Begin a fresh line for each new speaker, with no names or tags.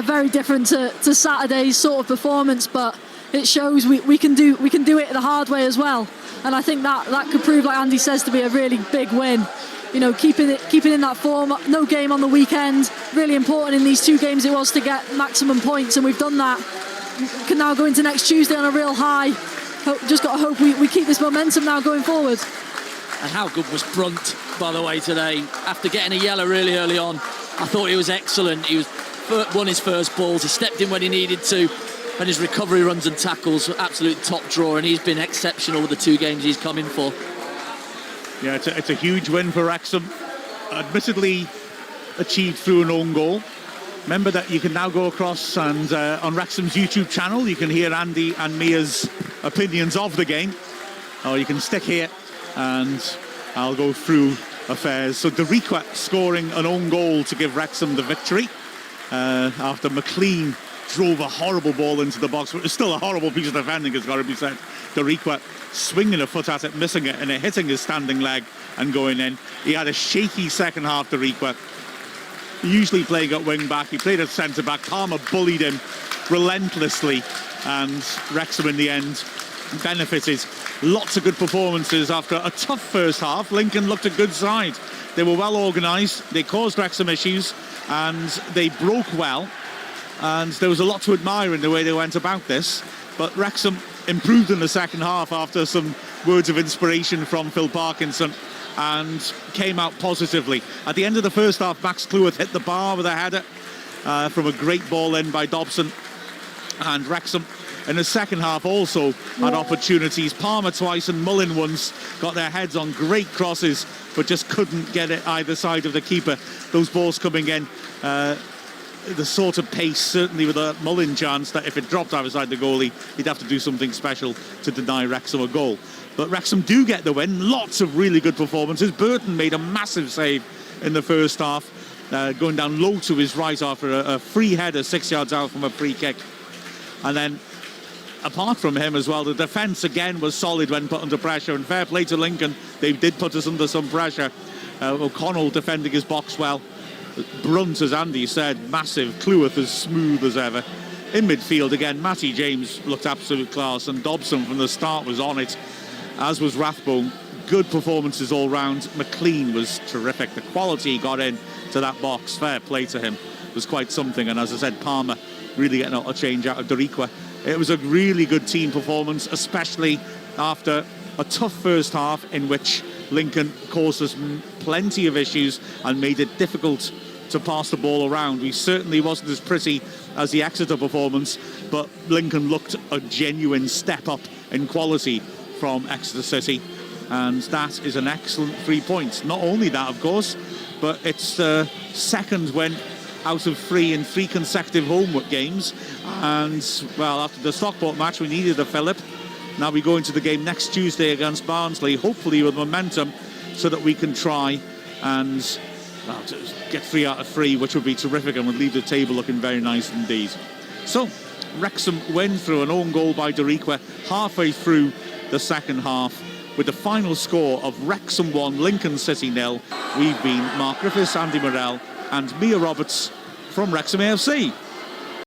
Yeah, very different to Saturday's sort of performance, but it shows we can do it the hard way as well. And I think that could prove, like Andy says, to be a really big win. You know, keeping in that form. No game on the weekend. Really important in these 2 games it was to get maximum points, and we've done that. We can now go into next Tuesday on a real high. Just got to hope we keep this momentum now going forward.
And how good was Brunt, by the way, today? After getting a yellow really early on, I thought he was excellent. He won his first balls. He stepped in when he needed to. And his recovery runs and tackles, absolute top drawer, and he's been exceptional with the 2 games he's come in for.
Yeah, it's a huge win for Wrexham. Admittedly achieved through an own goal. Remember that you can now go across and on Wrexham's YouTube channel, you can hear Andy and Mia's opinions of the game. Or you can stick here and I'll go through affairs. So Deriqua scoring an own goal to give Wrexham the victory after McLean drove a horrible ball into the box, but it's still a horrible piece of defending, it's got to be said. Deriqua swinging a foot at it, missing it, and it hitting his standing leg and going in. He had a shaky second half, Deriqua. Usually playing at wing back, he played at centre back. Palmer bullied him relentlessly, and Wrexham in the end benefited. Lots of good performances after a tough first half. Lincoln looked a good side. They were well organised, they caused Wrexham issues, and they broke well. And there was a lot to admire in the way they went about this. But Wrexham improved in the second half after some words of inspiration from Phil Parkinson and came out positively. At the end of the first half, Max Cleworth hit the bar with a header from a great ball in by Dobson. And Wrexham in the second half also had opportunities. Palmer twice and Mullin once got their heads on great crosses, but just couldn't get it either side of the keeper. Those balls coming in the sort of pace, certainly with a Mullin chance, that if it dropped either side the goalie, he'd have to do something special to deny Wrexham a goal. But Wrexham do get the win. Lots of really good performances. Burton made a massive save in the first half, going down low to his right after a free header 6 yards out from a free kick. And then, apart from him as well, the defence again was solid when put under pressure. And fair play to Lincoln, they did put us under some pressure. O'Connell defending his box well. Brunt, as Andy said, massive. Cleworth as smooth as ever. In midfield again, Matty James looked absolute class, and Dobson from the start was on it, as was Rathbone. Good performances all round. McLean was terrific. The quality he got in to that box, fair play to him, was quite something. And as I said, Palmer really getting a change out of Deriqua. It was a really good team performance, especially after a tough first half in which Lincoln caused us plenty of issues and made it difficult to pass the ball around. We certainly wasn't as pretty as the Exeter performance, but Lincoln looked a genuine step up in quality from Exeter City, and that is an excellent 3 points. Not only that, of course, but it's the second win out of 3 in 3 consecutive home games. And, well, after the Stockport match, we needed a fillip. Now we go into the game next Tuesday against Barnsley, hopefully with momentum, so that we can try and get 3 out of 3, which would be terrific and would leave the table looking very nice indeed. So, Wrexham win through an own goal by Deriqua halfway through the second half, with the final score of Wrexham 1, Lincoln City 0. We've been Mark Griffiths, Andy Morrell and Mia Roberts from Wrexham AFC.